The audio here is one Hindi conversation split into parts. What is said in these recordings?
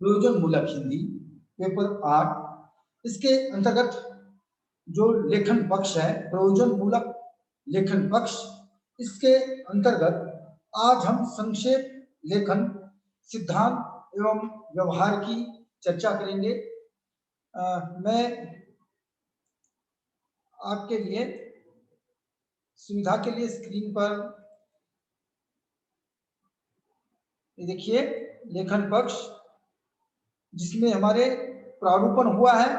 प्रयोजन मूलक हिंदी पेपर 8, इसके अंतर्गत जो लेखन पक्ष है, प्रयोजन मूलक लेखन पक्ष, इसके अंतर्गत आज हम संक्षेप लेखन सिद्धांत एवं व्यवहार की चर्चा करेंगे। मैं आपके लिए सुविधा के लिए स्क्रीन पर ये देखिए लेखन पक्ष, जिसमें हमारे प्रारूपण हुआ है,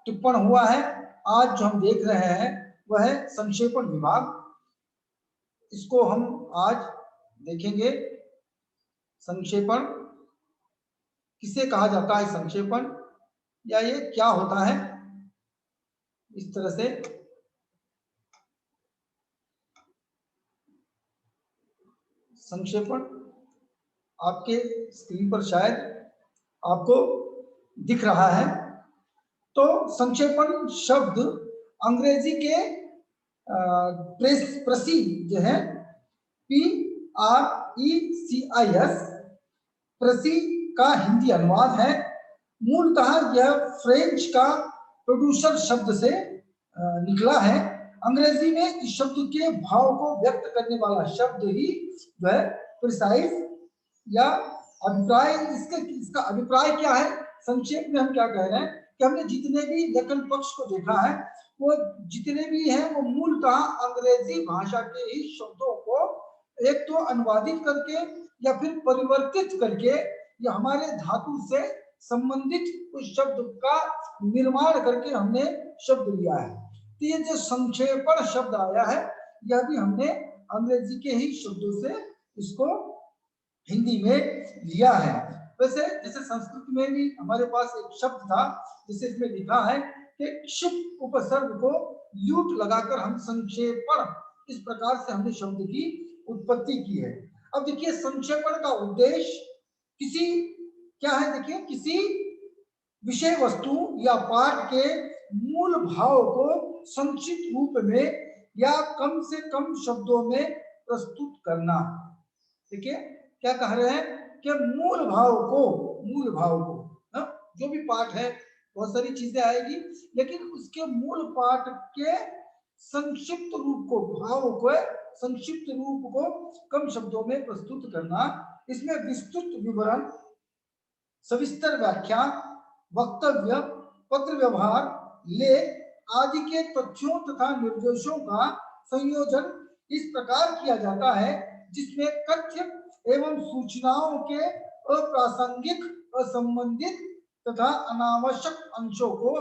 टिप्पण हुआ है। आज जो हम देख रहे हैं वह है संक्षेपण विभाग। इसको हम आज देखेंगे। संक्षेपण किसे कहा जाता है, संक्षेपण, या ये क्या होता है, इस तरह से संक्षेपण आपके स्क्रीन पर शायद आपको दिख रहा है। तो संक्षेपण शब्द अंग्रेजी के प्रसी जो है PRECIS, प्रसी का हिंदी अनुवाद है। मूलतः यह फ्रेंच का प्रोड्यूसर शब्द से निकला है। अंग्रेजी में इस शब्द के भाव को व्यक्त करने वाला शब्द ही जो है प्रिसाइज या अभिप्राय। इसका अभिप्राय क्या है, संक्षेप में हम क्या कह रहे हैं कि हमने जितने भी लेखन पक्ष को देखा है, वो जितने भी हैं वो मूलतः अंग्रेजी भाषा के ही शब्दों को एक तो अनुवादित करके या फिर परिवर्तित करके या हमारे धातु से संबंधित उस शब्द का निर्माण करके हमने शब्द लिया है। तो ये जो संक्षेपण शब्द आया है, यह भी हमने अंग्रेजी के ही शब्दों से इसको हिंदी में लिया है। वैसे जैसे संस्कृत में भी हमारे पास एक शब्द था, जिसे इसमें लिखा है कि क्षिप उपसर्ग को ल्यूट लगाकर हम संक्षेपण, इस प्रकार से हमने शब्द की उत्पत्ति की है। अब देखिए संक्षेपण का उद्देश्य किसी क्या है, देखिए किसी विषय वस्तु या पाठ के मूल भाव को संक्षिप्त रूप में या कम से कम शब्दों में प्रस्तुत करना। देखिए क्या कह रहे हैं कि मूल भाव को जो भी पाठ है, बहुत सारी चीजें आएगी, लेकिन उसके मूल पाठ के संक्षिप्त रूप को, भाव को संक्षिप्त रूप को कम शब्दों में प्रस्तुत करना। इसमें विस्तृत विवरण, सविस्तर व्याख्या, वक्तव्य, पत्र व्यवहार, लेख आदि के तथ्यों तथा निर्देशों का संयोजन इस प्रकार किया जाता है जिसमें तथ्य एवं सूचनाओं के अप्रासंगिक, असंबंधित तथा अनावश्यक अंशों को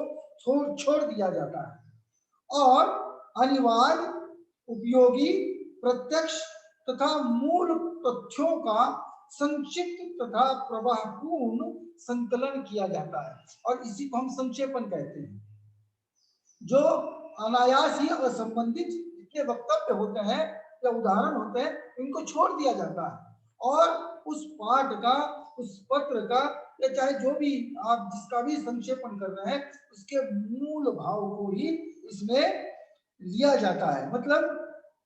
छोड़ दिया जाता है और अनिवार्य, उपयोगी, प्रत्यक्ष तथा मूल तथ्यों का संक्षिप्त तथा प्रवाहपूर्ण संकलन किया जाता है, और इसी को हम संक्षेपण कहते हैं। जो अनायास ही असंबंधित जितने वक्तव्य होते हैं या उदाहरण होते हैं, इनको छोड़ दिया जाता है और उस पाठ का, उस पत्र का, या चाहे जो भी आप जिसका भी संक्षेपण कर रहे हैं, उसके मूल भाव को ही इसमें लिया जाता है। मतलब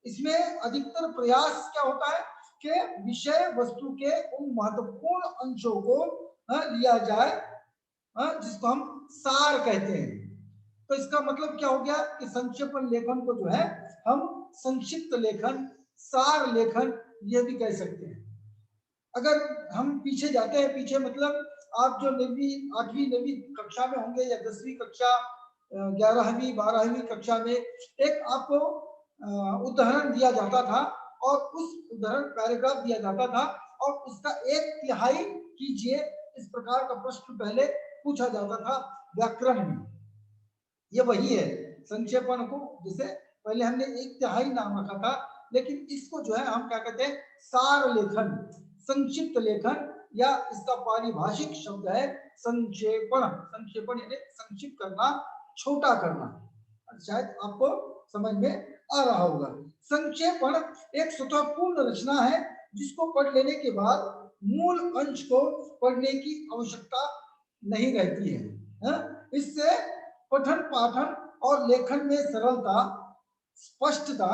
इसमें अधिकतर प्रयास क्या होता है कि विषय वस्तु के उन महत्वपूर्ण अंशों को लिया जाए, जिसको हम सार कहते हैं। तो इसका मतलब क्या हो गया कि संक्षेपण लेखन को जो है हम संक्षिप्त लेखन, सार लेखन ये भी कह सकते हैं। अगर हम पीछे जाते हैं, पीछे मतलब आप जो 8वीं 9वीं कक्षा में होंगे या 10वीं कक्षा, 11वीं 12वीं कक्षा में एक आपको उदाहरण दिया जाता था और उस उदाहरण पैराग्राफ दिया जाता था और उसका 1/3 कीजिए, इस प्रकार का प्रश्न पहले पूछा जाता था व्याकरण में। ये वही है संक्षेपण को, जिसे पहले हमने 1/3 नाम रखा था, लेकिन इसको जो है हम क्या कहते हैं, सार लेखन, संक्षिप्त लेखन, या इसका पारिभाषिक शब्द है संक्षेपण। संक्षेपण यानी संक्षिप्त करना, छोटा करना। शायद आपको समझ में आ रहा होगा। संक्षेपण एक स्वतःपूर्ण रचना है जिसको पढ़ लेने के बाद मूल अंश को पढ़ने की आवश्यकता नहीं रहती है। इससे पठन पाठन और लेखन में सरलता, स्पष्टता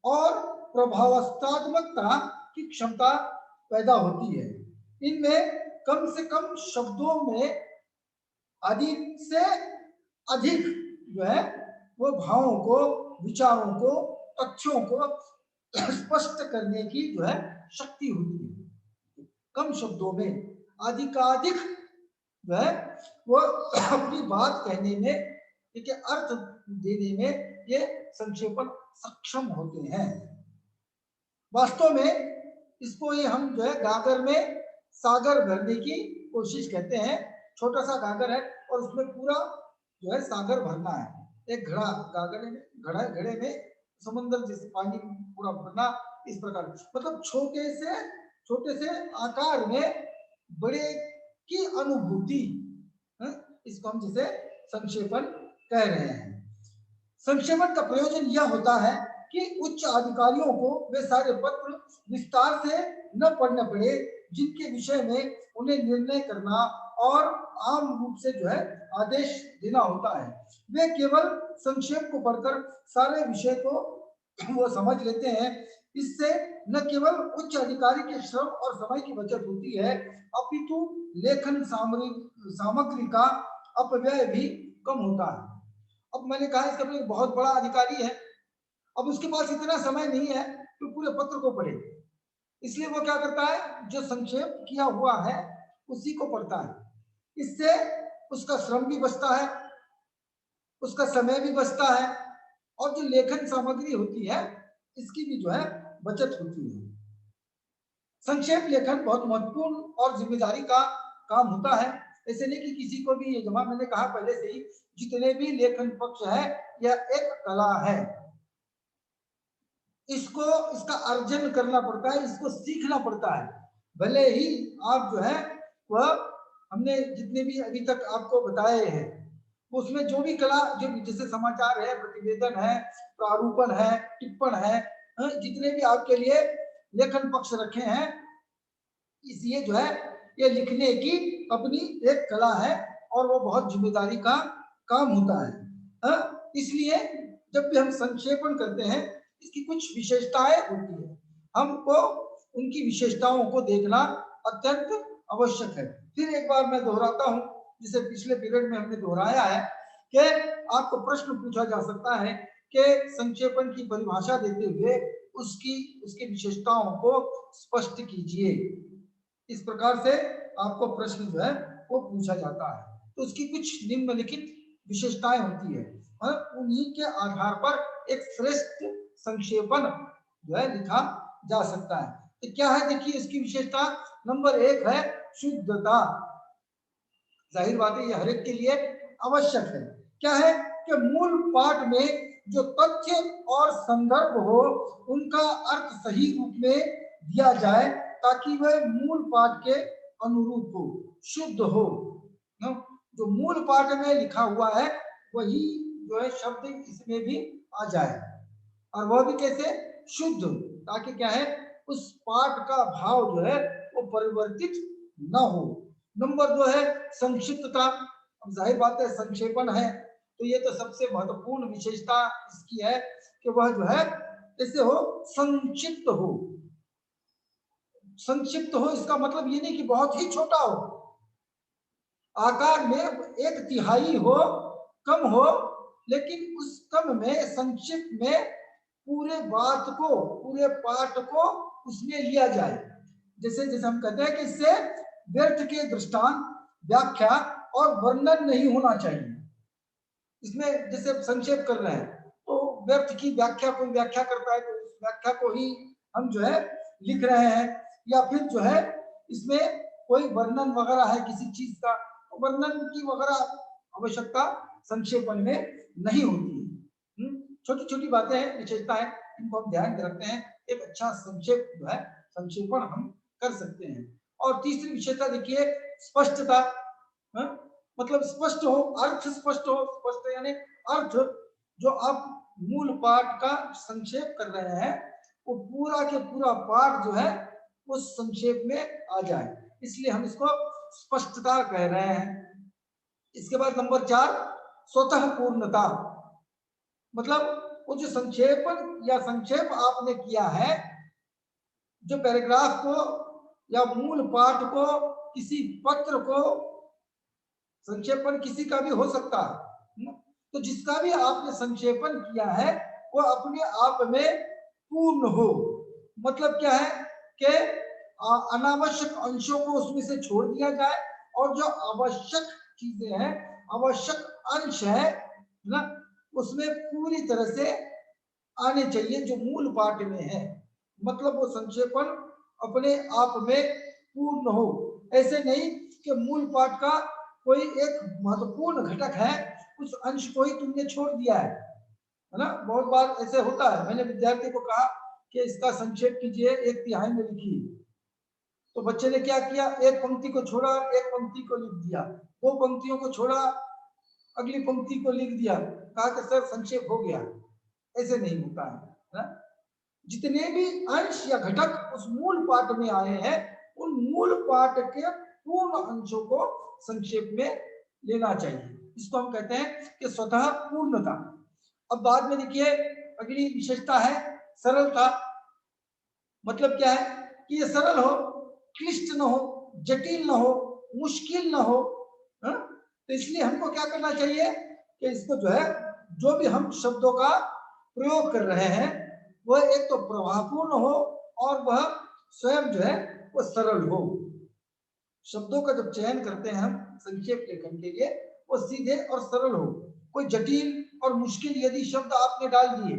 और प्रभावस्तात्मकता की क्षमता पैदा होती है। इनमें कम से कम शब्दों में अधिक से अधिक जो है वो भावों को, विचारों को, तथ्यों को स्पष्ट करने की जो है शक्ति होती है। कम शब्दों में अधिकाधिक जो है वो अपनी बात कहने में, ठीक है, अर्थ देने में ये संक्षेपण सक्षम होते हैं। वास्तव में इसको ये हम जो है गागर में सागर भरने की कोशिश कहते हैं। छोटा सा गागर है और उसमें पूरा जो है सागर भरना है। एक घड़ा, गागर में घड़े में समुद्र जैसे पानी पूरा भरना, इस प्रकार। मतलब छोटे से आकार में बड़े की अनुभूति, इसको हम जैसे संक्षेपण कह रहे हैं। संक्षेपण का प्रयोजन यह होता है कि उच्च अधिकारियों को वे सारे पत्र विस्तार से न पढ़ने पड़े जिनके विषय में उन्हें निर्णय करना और आम रूप से जो है आदेश देना होता है। वे केवल संक्षेप को पढ़कर सारे विषय को वो समझ लेते हैं। इससे न केवल उच्च अधिकारी के श्रम और समय की बचत होती है, अपितु लेखन सामग्री का अपव्यय भी कम होता है। अब मैंने कहा इसका मतलब बहुत बड़ा अधिकारी है, अब उसके पास इतना समय नहीं है कि पूरे पत्र को पढ़े, इसलिए वो क्या करता है, जो संक्षेप किया हुआ है उसी को पढ़ता है। इससे उसका श्रम भी बचता है, उसका समय भी बचता है, और जो लेखन सामग्री होती है इसकी भी जो है बचत होती है। संक्षेप लेखन बहुत महत्वपूर्ण और जिम्मेदारी का काम होता है। ऐसे नहीं कि किसी को भी, ये जमा मैंने कहा पहले से ही, जितने भी लेखन पक्ष है यह एक कला है। इसको, इसका अर्जन करना पड़ता है, इसको सीखना पड़ता है। भले ही आप जो है वह, हमने जितने भी अभी तक आपको बताए हैं उसमें जो भी कला, जो जैसे समाचार है, प्रतिवेदन है, प्रारूपण है, टिप्पण है, जितने भी आपके लिए लेखन पक्ष रखे हैं, इसलिए जो है ये लिखने की अपनी एक कला है और वो बहुत जिम्मेदारी का काम होता है। इसलिए जब भी हम संक्षेपण करते हैं इसकी कुछ विशेषताएं होती है, हमको उनकी विशेषताओं को देखना अत्यंत आवश्यक है। फिर एक बार मैं दोहराता हूं, जिसे पिछले पीरियड में हमने दोहराया है, कि आपको प्रश्न पूछा जा सकता है कि संक्षेपण की परिभाषा देते हुए उसकी विशेषताओं को स्पष्ट कीजिए। इस प्रकार से आपको प्रश्न जो है वो पूछा जाता है। तो उसकी कुछ निम्नलिखित विशेषताएं होती है और उन्हीं के आधार पर एक श्रेष्ठ संक्षेपण जो है लिखा जा सकता है। तो क्या है, देखिए इसकी विशेषता नंबर 1 है शुद्धता। जाहिर बात है ये हर एक के लिए आवश्यक है। क्या है कि मूल पाठ में जो तथ्य और संदर्भ हो उनका अर्थ सही रूप में दिया जाए ताकि वह मूल पाठ के अनुरूप हो, शुद्ध हो। जो मूल पाठ में लिखा हुआ है वही जो है शब्द इसमें भी आ जाए, और वह भी कैसे, शुद्ध, ताकि क्या है उस पाठ का भाव जो है वो परिवर्तित न हो। नंबर 2 है संक्षिप्तता। अब जाहिर बात है संक्षेपण है तो ये तो सबसे महत्वपूर्ण विशेषता इसकी है कि वह जो है ऐसे हो, संक्षिप्त हो। संक्षिप्त हो इसका मतलब ये नहीं कि बहुत ही छोटा हो, आकार में 1/3 हो, कम हो, लेकिन उस कम में, संक्षिप्त में पूरे बात को, पूरे पाठ को उसमें लिया जाए। जैसे जैसे हम कहते हैं कि इससे व्यर्थ के दृष्टांत, व्याख्या और वर्णन नहीं होना चाहिए। इसमें जैसे संक्षेप कर रहे हैं तो व्यर्थ की व्याख्या, कोई व्याख्या करता है तो उस व्याख्या को ही हम जो है लिख रहे हैं, या फिर जो है इसमें कोई वर्णन वगैरह है किसी चीज का, वर्णन की वगैरह आवश्यकता संक्षेपण में नहीं होती है। छोटी छोटी बातें हैं, विशेषताएं, इनको हम ध्यान में रखते हैं, एक अच्छा संक्षेप जो है संक्षेपण हम कर सकते हैं। और तीसरी विशेषता देखिए स्पष्टता। मतलब स्पष्ट हो, अर्थ स्पष्ट हो। स्पष्ट यानी अर्थ, जो आप मूल पाठ का संक्षेप कर रहे हैं वो पूरा के पूरा पाठ जो है उस संक्षेप में आ जाए, इसलिए हम इसको स्पष्टता कह रहे हैं। इसके बाद नंबर 4 स्वतः पूर्णता। मतलब वो जो संक्षेपण या संक्षेप आपने किया है, जो पैराग्राफ को या मूल पाठ को, किसी पत्र को संक्षेपण किसी का भी हो सकता है। तो जिसका भी आपने संक्षेपण किया है वो अपने आप में पूर्ण हो। मतलब क्या है कि अनावश्यक अंशों को उसमें से छोड़ दिया जाए और जो आवश्यक चीजें हैं, आवश्यक अंश है ना, उसमें पूरी तरह से आने चाहिए जो मूल पाठ में है। मतलब वो संक्षेपण अपने आप में पूर्ण हो। ऐसे नहीं कि मूल पाठ का कोई एक महत्वपूर्ण घटक है, उस अंश को ही तुमने छोड़ दिया है ना। बहुत बार ऐसे होता है। मैंने विद्यार्थी को कहा कि इसका संक्षेप कीजिए, 1/3 में लिखिए। तो बच्चे ने क्या किया, एक पंक्ति को छोड़ा, एक पंक्ति को लिख दिया, 2 पंक्तियों को छोड़ा, अगली पंक्ति को लिख दिया, कहा कि सर संक्षेप हो गया। ऐसे नहीं होता है ना। जितने भी अंश या घटक उस मूल पाठ में आए हैं, उन मूल पाठ के पूर्ण अंशों को संक्षेप में लेना चाहिए। इसको हम कहते हैं कि स्वतः पूर्णता। अब बाद में देखिए अगली विशेषता है सरलता। मतलब क्या है कि ये सरल हो, क्लिष्ट न हो, जटिल न हो, मुश्किल न हो। तो इसलिए हमको क्या करना चाहिए कि इसको जो है, जो भी हम शब्दों का प्रयोग कर रहे हैं वह एक तो प्रभावपूर्ण हो और वह स्वयं जो है वो सरल हो। शब्दों का जब चयन करते हैं हम संक्षेप लेखन के लिए, वो सीधे और सरल हो। कोई जटिल और मुश्किल यदि शब्द आपने डाल दिए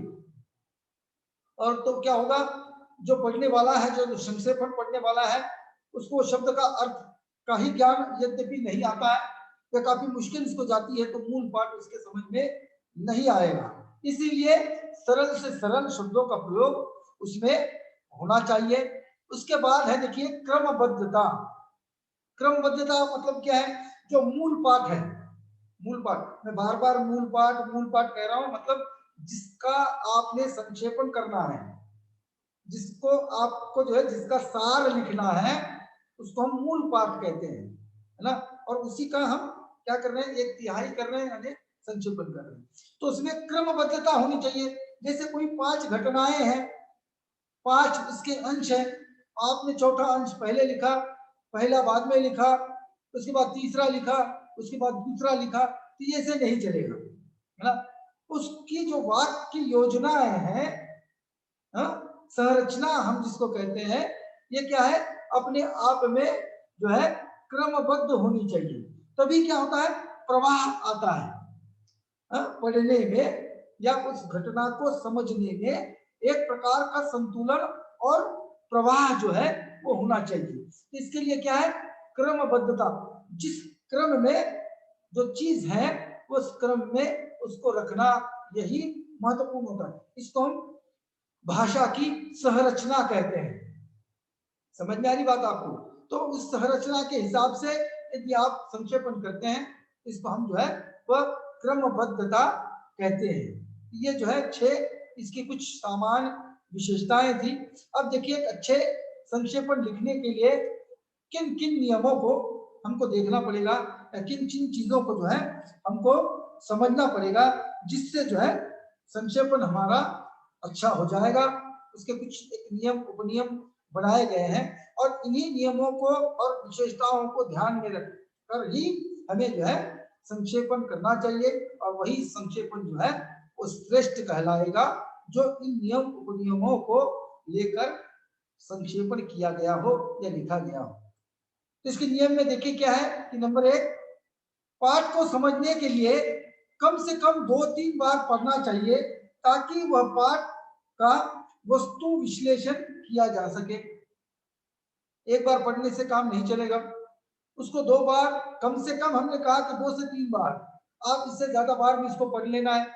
और तो क्या होगा, जो पढ़ने वाला है, जो संक्षेपण पढ़ने वाला है, उसको शब्द का अर्थ का ही ज्ञान यद्यपि नहीं आता है या काफी मुश्किल इसको जाती है, तो मूल पाठ उसके समझ में नहीं आएगा। इसीलिए सरल से सरल शब्दों का प्रयोग उसमें होना चाहिए। उसके बाद है देखिए क्रमबद्धता। क्रमबद्धता मतलब क्या है, जो मूल पाठ है, मूल पाठ, मैं बार बार मूल पाठ कह रहा हूं, मतलब जिसका आपने संक्षेपण करना है, जिसको आपको जो है जिसका सार लिखना है, उसको हम मूल पाठ कहते हैं, है ना। और उसी का हम क्या कर रहे हैं, 1/3 कर रहे हैं, यानी संक्षेपण कर रहे हैं। तो उसमें क्रमबद्धता होनी चाहिए। जैसे कोई 5 घटनाएं हैं, 5 इसके अंश है, आपने चौथा अंश पहले लिखा, पहला बाद में लिखा, उसके बाद तीसरा लिखा, उसके बाद दूसरा लिखा, तो ये से नहीं चलेगा, है ना। उसकी जो वाक्य की योजनाएं हैं, संरचना हम जिसको कहते हैं, ये क्या है, अपने आप में जो है क्रमबद्ध होनी चाहिए। तभी क्या होता है, प्रवाह आता है पढ़ने में या उस घटना को समझने में। एक प्रकार का संतुलन और प्रवाह जो है वो होना चाहिए। इसके लिए क्या है, क्रमबद्धता। जिस क्रम में जो चीज है उस क्रम में उसको रखना, यही महत्वपूर्ण होता है। इसको हम भाषा की संरचना कहते हैं। समझ में आ रही बात आपको? तो उस संरचना के हिसाब से यदि आप संक्षेपण करते हैं, इसको हम जो है वह क्रमबद्धता कहते हैं। ये जो है 6 इसकी कुछ सामान्य विशेषताएं थी। अब देखिए एक अच्छे संक्षेपण लिखने के लिए किन किन नियमों को हमको देखना पड़ेगा, किन किन चीजों को जो है हमको समझना पड़ेगा, जिससे जो है संक्षेपण हमारा अच्छा हो जाएगा। उसके कुछ एक नियम उपनियम बनाए गए हैं और इन्हीं नियमों को और विशेषताओं को ध्यान में रखकर ही हमें जो है संक्षेपण करना चाहिए, और वही संक्षेपण जो है वो श्रेष्ठ कहलाएगा, जो इन नियम उपनियमों को लेकर संक्षेपण किया गया हो या लिखा गया हो। तो इसके नियम में देखिए क्या है कि नंबर 1, पाठ को समझने के लिए कम से कम 2-3 बार पढ़ना चाहिए, ताकि वह पाठ का वस्तु विश्लेषण किया जा सके। एक बार पढ़ने से काम नहीं चलेगा, उसको 2 बार, कम से कम हमने कहा कि 2 से 3 बार, आप इससे ज्यादा बार भी इसको पढ़ लेना है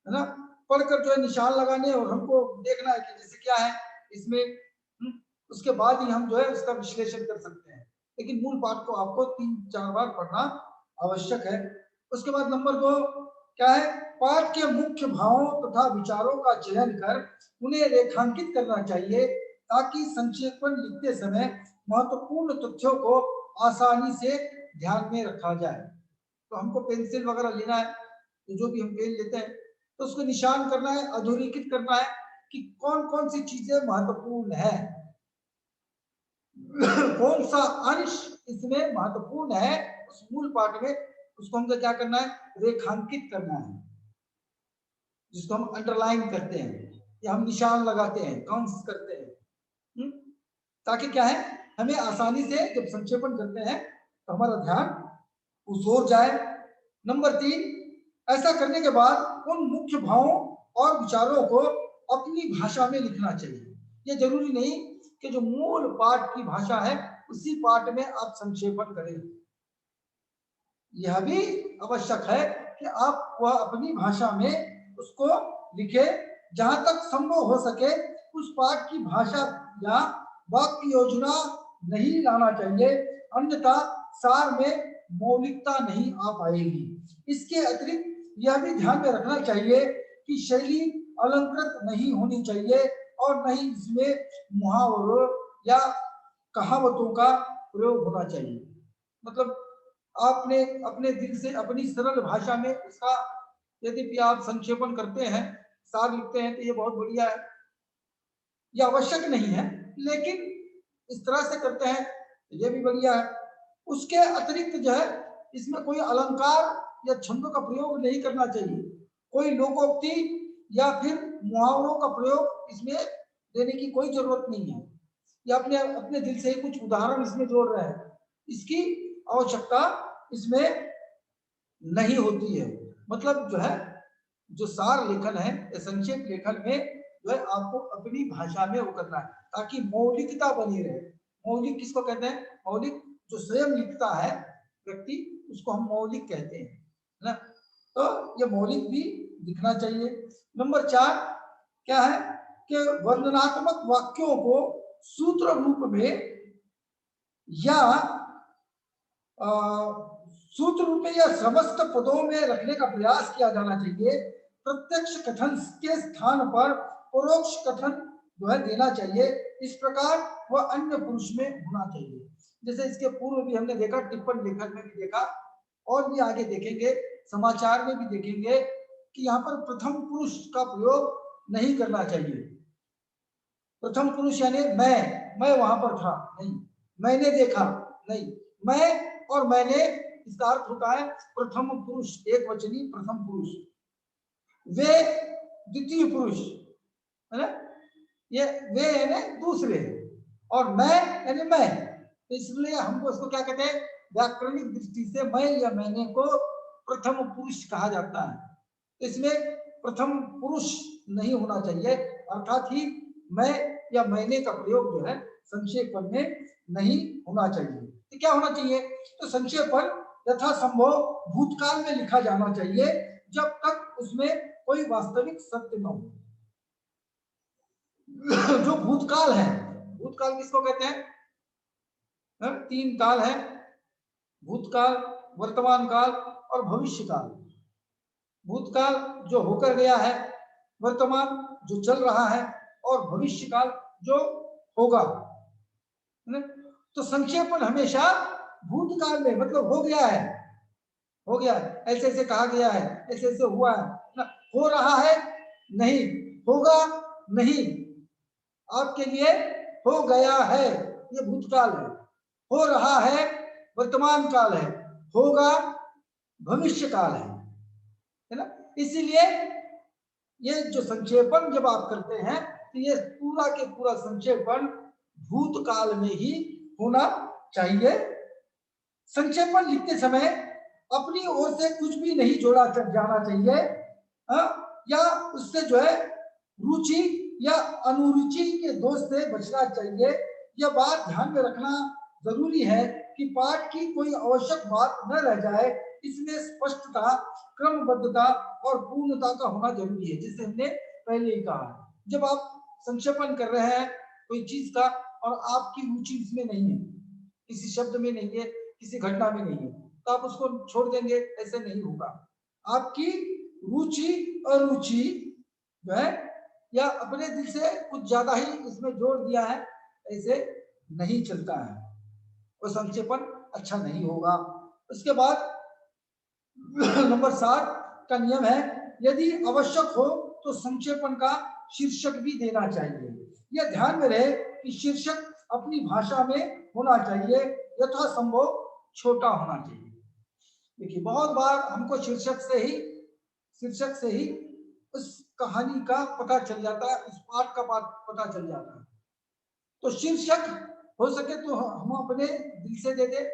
ना। पढ़कर जो है निशान लगाने और हमको देखना है कि जैसे क्या है इसमें, उसके बाद ही हम जो है उसका विश्लेषण कर सकते हैं। लेकिन मूल पाठ को आपको 3-4 बार पढ़ना आवश्यक है। उसके बाद नंबर 2 क्या है, पाठ के मुख्य भावों तथा विचारों का चयन कर उन्हें रेखांकित करना चाहिए, ताकि संक्षेपण लिखते समय महत्वपूर्ण तथ्यों को आसानी से ध्यान में रखा जाए। तो हमको पेंसिल वगैरह लेना है, तो जो भी हम पेन लेते हैं तो उसको निशान करना है, अधोरेखित करना है कि कौन कौन सी चीजें महत्वपूर्ण है। कौन सा अंश इसमें महत्वपूर्ण है, उस मूल पाठ में उसको हमको क्या करना है, रेखांकित करना है, जिसको हम अंडरलाइन करते हैं या हम निशान लगाते हैं, काउंट्स करते हैं, ताकि क्या है, हमें आसानी से जब संक्षेपण करते हैं तो हमारा ध्यान उस ओर जाए। नंबर 3, ऐसा करने के बाद उन मुख्य भावों और विचारों को अपनी भाषा में लिखना चाहिए। ये जरूरी नहीं कि जो मूल पाठ की भाषा है उसी पाठ में आप संक्षेपण करें, यह भी आवश्यक है कि आप वह अपनी भाषा में उसको लिखे। जहां तक संभव हो सके उस पाठ की भाषा या वाक्य योजना नहीं लाना चाहिए, अन्यथा सार में मौलिकता नहीं आ पाएगी। इसके अतिरिक्त यह भी ध्यान में रखना चाहिए कि शैली अलंकृत नहीं होनी चाहिए और नहीं इसमें मुहावरों या कहावतों का प्रयोग होना चाहिए। मतलब आपने अपने दिल से अपनी सरल भाषा में उसका यदि आप संक्षेपण करते हैं, सार लिखते हैं, तो ये बहुत बढ़िया है, ये आवश्यक नहीं है, लेकिन इस तरह से करते हैं ये भी बढ़िया है। उसके अतिरिक्त जो है इसमें कोई अलंकार या छंदों का प्रयोग नहीं करना चाहिए, कोई लोकोक्ति या फिर मुहावरों का प्रयोग इसमें देने की कोई जरूरत नहीं है, या अपने अपने दिल से ही कुछ उदाहरण इसमें जोड़ रहे हैं, इसकी आवश्यकता इसमें नहीं होती है। मतलब जो है, जो सार लेखन है, संक्षेप लेखन में जो है आपको अपनी भाषा में वो करना है ताकि मौलिकता बनी रहे। मौलिक किसको कहते हैं, मौलिक जो स्वयं लिखता है व्यक्ति, उसको हम मौलिक कहते हैं, है ना। तो ये मौलिक भी दिखना चाहिए। नंबर 4 क्या है कि वर्णनात्मक वाक्यों को सूत्र रूप में या सूत्र रूप में या समस्त पदों में रखने का प्रयास किया जाना चाहिए। प्रत्यक्ष कथन के स्थान पर परोक्ष कथन जो है देना चाहिए। इस प्रकार वह अन्य पुरुष में होना चाहिए। जैसे इसके पूर्व भी हमने देखा, टिप्पण लेखन में भी देखा, और भी आगे देखेंगे, समाचार में भी देखेंगे कि यहाँ पर प्रथम पुरुष का प्रयोग नहीं करना चाहिए। प्रथम पुरुष यानी मैं वहां पर था नहीं, मैंने देखा नहीं, मैं और मैंने, इसका अर्थ होता है प्रथम पुरुष, एक वचनी प्रथम पुरुष, वे द्वितीय पुरुष, है ना, ये वे यानी दूसरे, और मैं यानी मैं। इसलिए हमको इसको क्या कहते हैं, व्याकरणिक दृष्टि से मैं या मैंने को प्रथम पुरुष कहा जाता है। इसमें प्रथम पुरुष नहीं होना चाहिए, अर्थात ही मैं या मैंने का प्रयोग जो है संक्षेपण में नहीं होना चाहिए। तो क्या होना चाहिए, तो संक्षेपण यथासंभव भूतकाल में लिखा जाना चाहिए, जब तक उसमें कोई वास्तविक सत्य न हो। जो भूतकाल है, भूतकाल किसको कहते हैं, 3 काल है, भूतकाल, वर्तमान काल और भविष्य काल। भूतकाल जो होकर गया है, वर्तमान जो चल रहा है, और भविष्य काल जो होगा। तो संक्षेपण हमेशा भूतकाल में, मतलब हो गया है, हो गया है, ऐसे ऐसे कहा गया है, ऐसे ऐसे हुआ है, हो रहा है नहीं, होगा नहीं, आपके लिए हो गया है, ये भूतकाल है। हो रहा है वर्तमान काल है, होगा भविष्य काल है ना। इसीलिए ये जो संक्षेपण जब आप करते हैं तो ये पूरा के पूरा संक्षेपण भूतकाल में ही होना चाहिए। संक्षेपण लिखते समय अपनी ओर से कुछ भी नहीं जोड़ा जाना चाहिए, या उससे जो है रुचि या अनुरुचि के दोष से बचना चाहिए। यह बात ध्यान में रखना जरूरी है कि पाठ की कोई आवश्यक बात न रह जाए। इसमें स्पष्टता, क्रमबद्धता और पूर्णता का होना जरूरी है, जिसे हमने पहले ही कहा। जब आप संक्षेपण कर रहे हैं कोई चीज का और आपकी रुचि इसमें नहीं है, किसी शब्द में नहीं है, किसी घटना में नहीं है, तो आप उसको छोड़ देंगे, ऐसे नहीं होगा। आपकी रुचि अरुचि जो है, या अपने दिल से कुछ ज्यादा ही इसमें जोड़ दिया है, ऐसे नहीं चलता है, और संक्षेपण अच्छा नहीं होगा। उसके बाद नंबर 7 का नियम है, यदि आवश्यक हो तो संक्षेपण का शीर्षक भी देना चाहिए। यह ध्यान में रहे कि शीर्षक अपनी भाषा में होना चाहिए, यथासंभव छोटा होना चाहिए। देखिए बहुत बार हमको शीर्षक से ही उस कहानी का पता चल जाता है, उस पाठ का पता चल जाता है। तो शीर्षक हो सके तो हम अपने दिल से दे दे।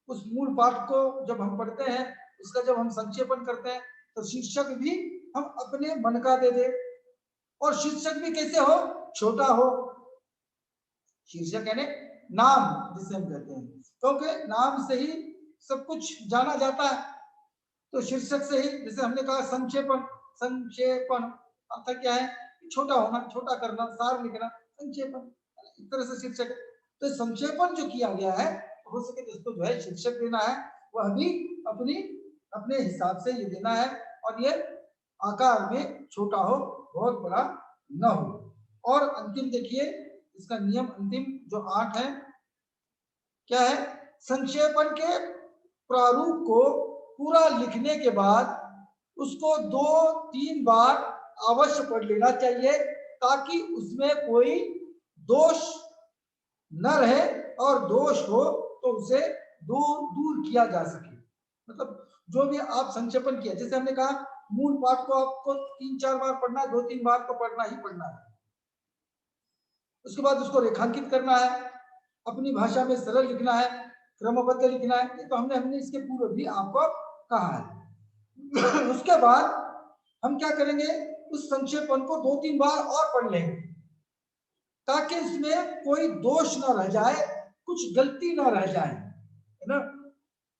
उस मूल पाठ को जब हम पढ़ते हैं, उसका जब हम संक्षेपण करते हैं, तो शीर्षक भी हम अपने मन का दे दे। और शीर्षक भी कैसे हो, छोटा हो। शीर्षक यानी नाम जिसे हम कहते हैं, क्योंकि नाम से ही सब कुछ जाना जाता है। तो शीर्षक से ही, जैसे हमने कहा संक्षेपण अर्थ क्या है, छोटा होना, छोटा करना, सार लिखना, संक्षेपण एक तरह से शीर्षक है। तो संक्षेपण जो किया गया है, हो सके तो इसको जो है शीर्षक देना है, वह भी अपने हिसाब से ये देना है, और ये आकार में छोटा हो, बहुत बड़ा न हो। और अंतिम देखिए इसका नियम, अंतिम जो 8 है, क्या है, संक्षेपण के प्रारूप को पूरा लिखने के बाद उसको 2-3 बार अवश्य पढ़ लेना चाहिए, ताकि उसमें कोई दोष न रहे, और दोष हो तो उसे दूर किया जा सके। मतलब जो भी आप संक्षेपण किया, जैसे हमने कहा मूल पाठ को आपको 3-4 बार पढ़ना है, 2-3 बार तो पढ़ना ही पढ़ना है। उसके बाद उसको रेखांकित करना है, अपनी भाषा में सरल लिखना है, क्रमबद्ध लिखना है। ये तो हमने इसके पूर्व भी आपको कहा है। उसके बाद हम क्या करेंगे, उस संक्षेपण को 2-3 बार और पढ़ लेंगे, ताकि इसमें कोई दोष न रह जाए, कुछ गलती न रह जाए, है ना।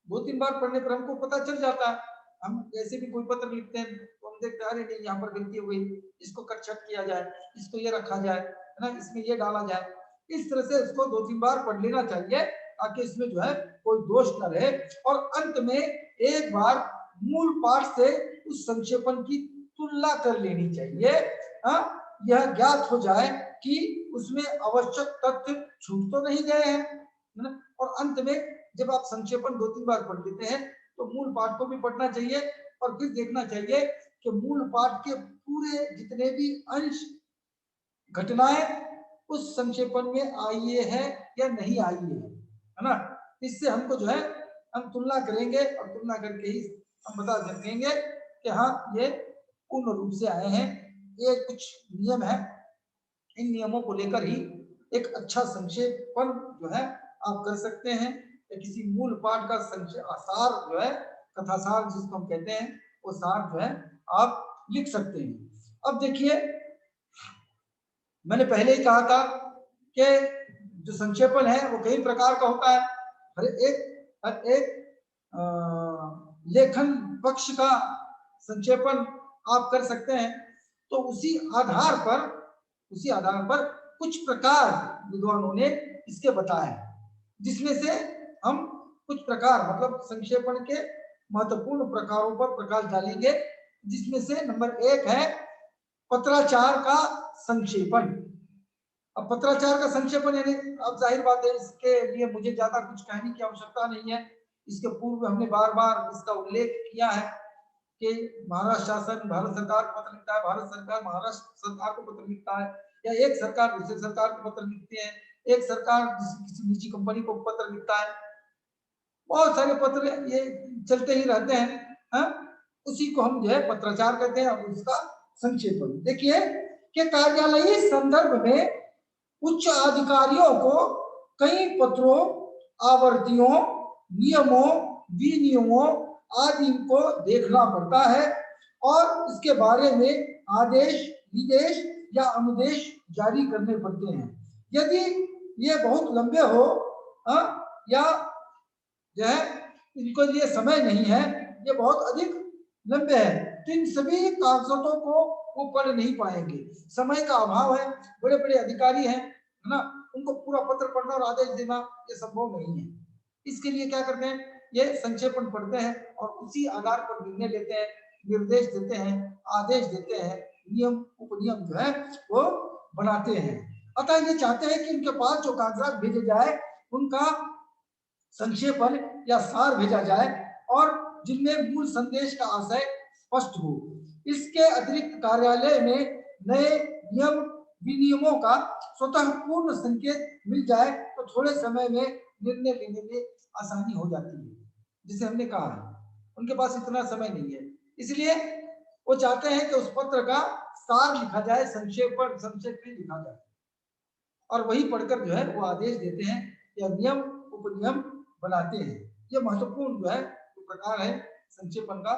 2-3 बार पढ़ने पर हमको पता चल जाता है। हम ऐसे भी कोई पत्र लिखते हैं तो हम देखते हैं, अरे नहीं यहाँ पर गलती हो गई, इसको कट छट किया जाए, इसको ये रखा जाए, है ना, इसमें ये डाला जाए। इस तरह से इसको 2-3 बार पढ़ लेना चाहिए, ताकि इसमें जो है कोई दोष न रहे। और अंत में एक बार मूल पाठ से उस संक्षेपण की तुलना कर लेनी चाहिए। यह ज्ञात हो जाए कि उसमें आवश्यक तथ्य छूट तो नहीं गए हैं, और अंत में जब आप संक्षेपण 2-3 बार पढ़ लेते हैं, तो मूल पाठ को भी पढ़ना चाहिए, और फिर देखना चाहिए कि मूल पाठ के पूरे जितने भी अंश, घटनाएं उस संक्षेपण में आई है या नहीं आई है ना। इससे हमको जो है हम तुलना करेंगे, और तुलना करके ही हम बता सकेंगे कि हाँ ये पूर्ण रूप से आए हैं। ये कुछ नियम है, इन नियमों को लेकर ही एक अच्छा संक्षेपण जो है आप कर सकते हैं, या किसी मूल पाठ का सार जो है, कथासार जिसको हम कहते हैं, वो सार जो है आप लिख सकते हैं। अब देखिए मैंने पहले ही कहा था कि जो संक्षेपण है वो कई प्रकार का होता है। हर एक लेखन पक्ष का संक्षेपण आप कर सकते हैं। तो उसी आधार पर कुछ प्रकार विद्वानों ने इसके बताए, जिसमें से हम कुछ प्रकार मतलब संक्षेपण के महत्वपूर्ण प्रकारों पर प्रकाश डालेंगे, जिसमें से नंबर 1 है पत्राचार का संक्षेपण। अब पत्राचार का संक्षेपण यानी, अब जाहिर बात है इसके लिए मुझे ज्यादा कुछ कहने की आवश्यकता नहीं है। इसके पूर्व हमने बार बार इसका उल्लेख किया है कि महाराष्ट्र शासन भारत सरकार को पत्र लिखता है, भारत सरकार महाराष्ट्र सरकार को पत्र लिखता है, या एक सरकार दूसरी सरकार को पत्र लिखती है, एक सरकार किसी निजी कंपनी को पत्र लिखता है। बहुत सारे पत्र ये चलते ही रहते हैं। उसी को हम जो है पत्राचार कहते हैं, और उसका संक्षेपण देखिए कि कार्यालयीय संदर्भ में उच्च अधिकारियों को कई पत्रों, आवर्तियों, नियमों, विनियमों आदि को देखना पड़ता है, और इसके बारे में आदेश, विदेश या अनुदेश जारी करने पड़ते हैं। यदि ये बहुत लंबे हो या जो है इनको लिए समय नहीं है, ये बहुत अधिक लंबे हैं, तो इन सभी कागजातों को वो पढ़ नहीं पाएंगे। समय का अभाव है, बड़े बड़े अधिकारी हैं, है ना, उनको पूरा पत्र पढ़ना और आदेश देना ये संभव नहीं है। इसके लिए क्या करते हैं, ये संक्षेपण पढ़ते हैं और उसी आधार पर निर्णय लेते हैं, निर्देश देते हैं, आदेश देते हैं, नियम उपनियम जो है वो बनाते हैं। अतः ये चाहते हैं कि उनके पास जो कागजात भेजे जाए उनका संक्षेपण या सार भेजा जाए, और जिनमें मूल संदेश का आशय स्पष्ट हो। इसके अतिरिक्त कार्यालय में नए नियम विनियमों का स्वतः पूर्ण संकेत मिल जाए तो तो थोड़े समय में निर्णय लेने में आसानी हो जाती है। जिसे हमने कहा है उनके पास इतना समय नहीं है, इसलिए वो चाहते हैं कि उस पत्र का सार लिखा जाए, संक्षेप में लिखा जाए, और वही पढ़कर जो है वो आदेश देते हैं या नियम उपनियम बनाते हैं। ये महत्वपूर्ण जो है प्रकार है संक्षेपण का,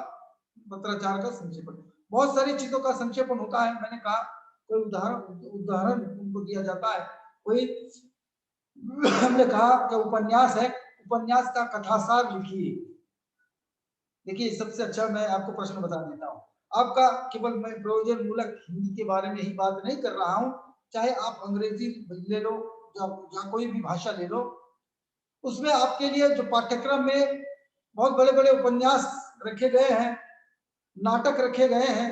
पत्राचार का संक्षेपण। बहुत सारी चीजों का संक्षेपण होता है, मैंने कहा कोई उदाहरण उनको दिया जाता है। कोई हमने कहा कि उपन्यास है, उपन्यास का कथासार लिखिए। देखिए सबसे अच्छा मैं आपको प्रश्न बता देता हूँ आपका, केवल मैं प्रयोजन मूलक हिंदी के बारे में ही बात नहीं कर रहा हूँ, चाहे आप अंग्रेजी ले लो या कोई भी भाषा ले लो, उसमें आपके लिए जो पाठ्यक्रम में बहुत बड़े बड़े उपन्यास रखे गए हैं, नाटक रखे गए हैं,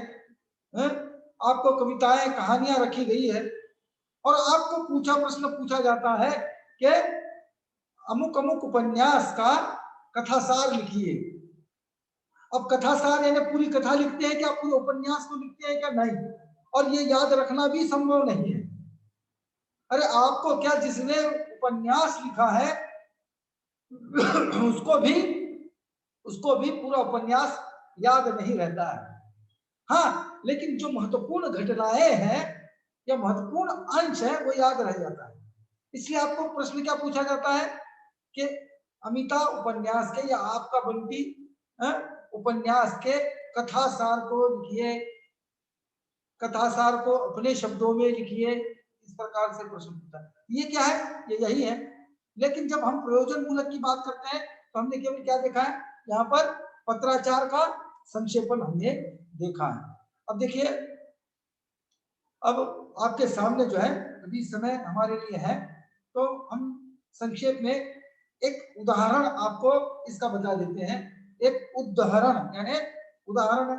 आपको कविताएं कहानियां रखी गई है, और आपको प्रश्न पूछा जाता है कि अमुक अमुक उपन्यास का कथासार लिखिए। अब कथासार यानी पूरी कथा लिखते हैं क्या, पूरे उपन्यास को लिखते हैं क्या? नहीं, और ये याद रखना भी संभव नहीं है। अरे आपको क्या, जिसने उपन्यास लिखा है उसको भी पूरा उपन्यास याद नहीं रहता है। हाँ, लेकिन जो महत्वपूर्ण घटनाएं हैं या महत्वपूर्ण अंश है वो याद रह जाता है। इसलिए आपको प्रश्न क्या पूछा जाता है कि अमिता उपन्यास के या आपका बंटी उपन्यास के कथासार को लिखिए, कथासार को अपने शब्दों में लिखिए, इस प्रकार से प्रश्न पूछा। ये क्या है? ये यही है। लेकिन जब हम प्रयोजन मूलक की बात करते हैं तो हमने केवल क्या देखा है, यहाँ पर पत्राचार का संक्षेपण हमने देखा है। अब देखिए, अब आपके सामने जो है अभी समय हमारे लिए है, तो हम संक्षेप में एक उदाहरण आपको इसका बता देते हैं। एक उदाहरण यानी उदाहरण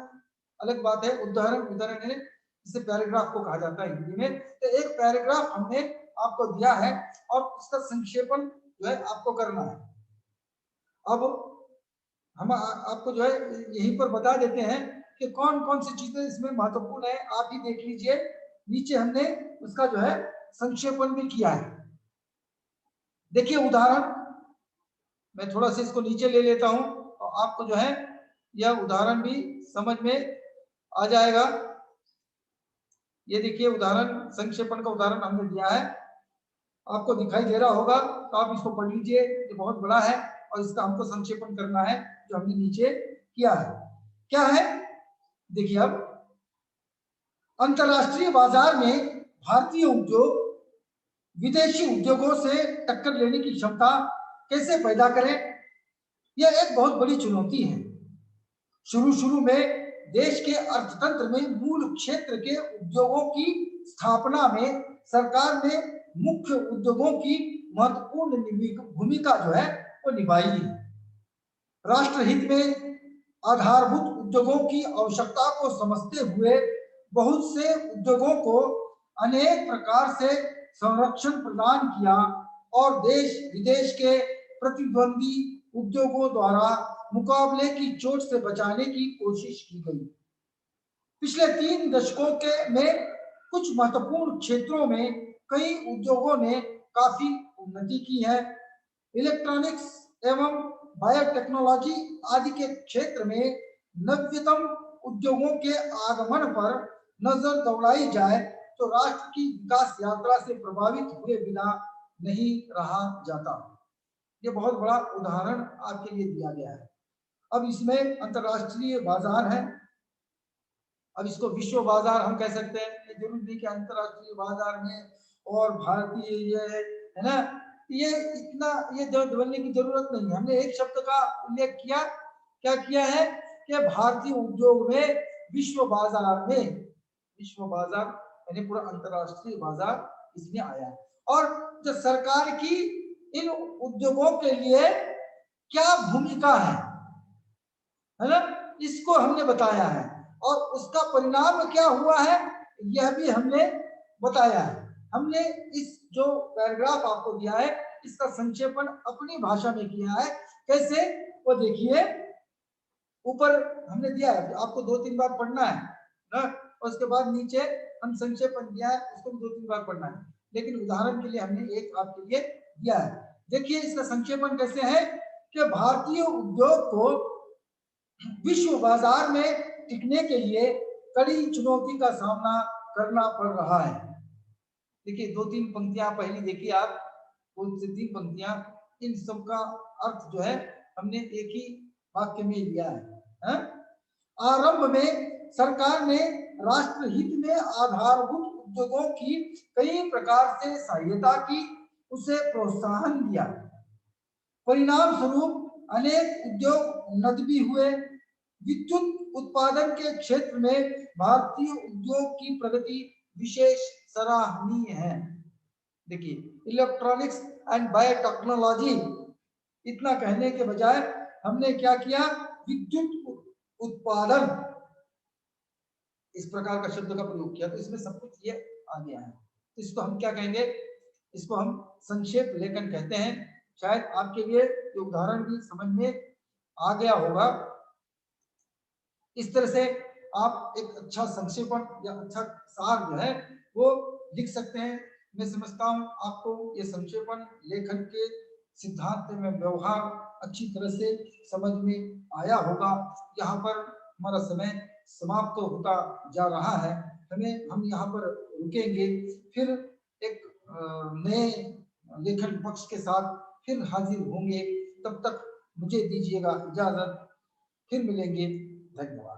अलग बात है, उदाहरण यानी जिसे पैराग्राफ को कहा जाता है हिंदी में। तो एक पैराग्राफ हमने आपको दिया है और उसका संक्षेपण जो है आपको करना है। अब हम आपको जो है यहीं पर बता देते हैं कि कौन कौन सी चीजें इसमें महत्वपूर्ण है। आप ही देख लीजिए, नीचे हमने उसका जो है संक्षेपण भी किया है। देखिए उदाहरण, मैं थोड़ा सा इसको नीचे ले लेता हूं तो आपको जो है यह उदाहरण भी समझ में आ जाएगा। ये देखिए उदाहरण, संक्षेपण का उदाहरण हमने दिया है, आपको दिखाई दे रहा होगा, तो आप इसको पढ़ लीजिए। ये बहुत बड़ा है और इसका हमको संक्षेपण करना है जो हमने नीचे किया है। क्या है देखिए, अब अंतरराष्ट्रीय बाजार में भारतीय उद्योग विदेशी उद्योगों से टक्कर लेने की क्षमता कैसे पैदा करें, यह एक बहुत बड़ी चुनौती है। शुरू में देश के अर्थतंत्र में मूल क्षेत्र के उद्योगों की स्थापना में सरकार ने मुख्य उद्योगों की महत्वपूर्ण भूमिका जो है वो निभाई है। राष्ट्रहित में आधारभूत उद्योगों की आवश्यकता को समझते हुए बहुत से उद्योगों को अनेक प्रकार से संरक्षण प्रदान किया और देश विदेश के प्रतिद्वंदी उद्योगों द्वारा मुकाबले की चोट से बचाने की कोशिश की गई। पिछले 3 दशकों में कुछ महत्वपूर्ण क्षेत्रों में कई उद्योगों ने काफी उन्नति की है। इलेक्ट्रॉनिक्स एवं बायोटेक्नोलॉजी आदि के क्षेत्र में नवीनतम उद्योगों के आगमन पर नजर दौड़ाई जाए तो राष्ट्र की विकास यात्रा से प्रभावित हुए बिना नहीं रहा जाता। ये बहुत बड़ा उदाहरण आपके लिए दिया गया है। अब इसमें अंतरराष्ट्रीय बाजार है, अब इसको विश्व बाजार हम कह सकते हैं। ये जरूरी नहीं कि अंतरराष्ट्रीय बाजार में और भारतीय ये है ना, ये इतना ये बोलने की जरूरत नहीं है। हमने एक शब्द का उल्लेख किया, क्या किया है कि भारतीय उद्योग में विश्व बाजार में, विश्व बाजार यानी पूरा अंतरराष्ट्रीय बाजार इसमें आया है। और जो सरकार की इन उद्योगों के लिए क्या भूमिका है ना, इसको हमने बताया है और उसका परिणाम क्या हुआ है यह भी हमने बताया है। हमने इस जो पैराग्राफ आपको दिया है इसका संक्षेपण अपनी भाषा में किया है। कैसे, वो देखिए ऊपर हमने दिया है, आपको 2-3 बार पढ़ना है ना, और उसके बाद नीचे हम संक्षेपण दिया है, उसको भी 2-3 बार पढ़ना है। लेकिन उदाहरण के लिए हमने एक आपके लिए दिया है। देखिए इसका संक्षेपण कैसे है कि भारतीय उद्योग को विश्व बाजार में टिकने के लिए कड़ी चुनौती का सामना करना पड़ रहा है। देखिए दो तीन पंक्तियां पहली देखिए आप, दो से तीन पंक्तियां, इन सब का अर्थ जो है हमने एक ही वाक्य में लिया है? आरंभ में सरकार ने राष्ट्रहित में आधारभूत उद्योगों की कई प्रकार से सहायता की, उसे प्रोत्साहन दिया। परिणाम स्वरूप अनेक उद्योग नदबी हुए। विद्युत उत्पादन के क्षेत्र में भारतीय उद्योग की प्रगति विशेष सराहनीय है। देखिए इलेक्ट्रॉनिक्स एंड बायोटेक्नोलॉजी, इतना कहने के बजाय हमने क्या किया, विद्युत उत्पादन, इस प्रकार का शब्द का प्रयोग किया, तो इसमें सब कुछ ये आ गया है। तो इसको हम क्या कहेंगे, इसको हम संक्षेप लेखन कहते हैं। शायद आपके लिए ये उदाहरण भी समझ में आ गया होगा। इस तरह से आप एक अच्छा संक्षेपण या अच्छा सार जो है वो लिख सकते हैं। मैं समझता हूं आपको ये संक्षेपण लेखन के सिद्धांत में व्यवहार अच्छी तरह से समझ में आया होगा। यहाँ पर हमारा समय समाप्त तो होता जा रहा है, हम यहाँ पर रुकेंगे, फिर एक नए लेखन पक्ष के साथ फिर हाजिर होंगे। तब तक मुझे दीजिएगा इजाजत, फिर मिलेंगे, धन्यवाद।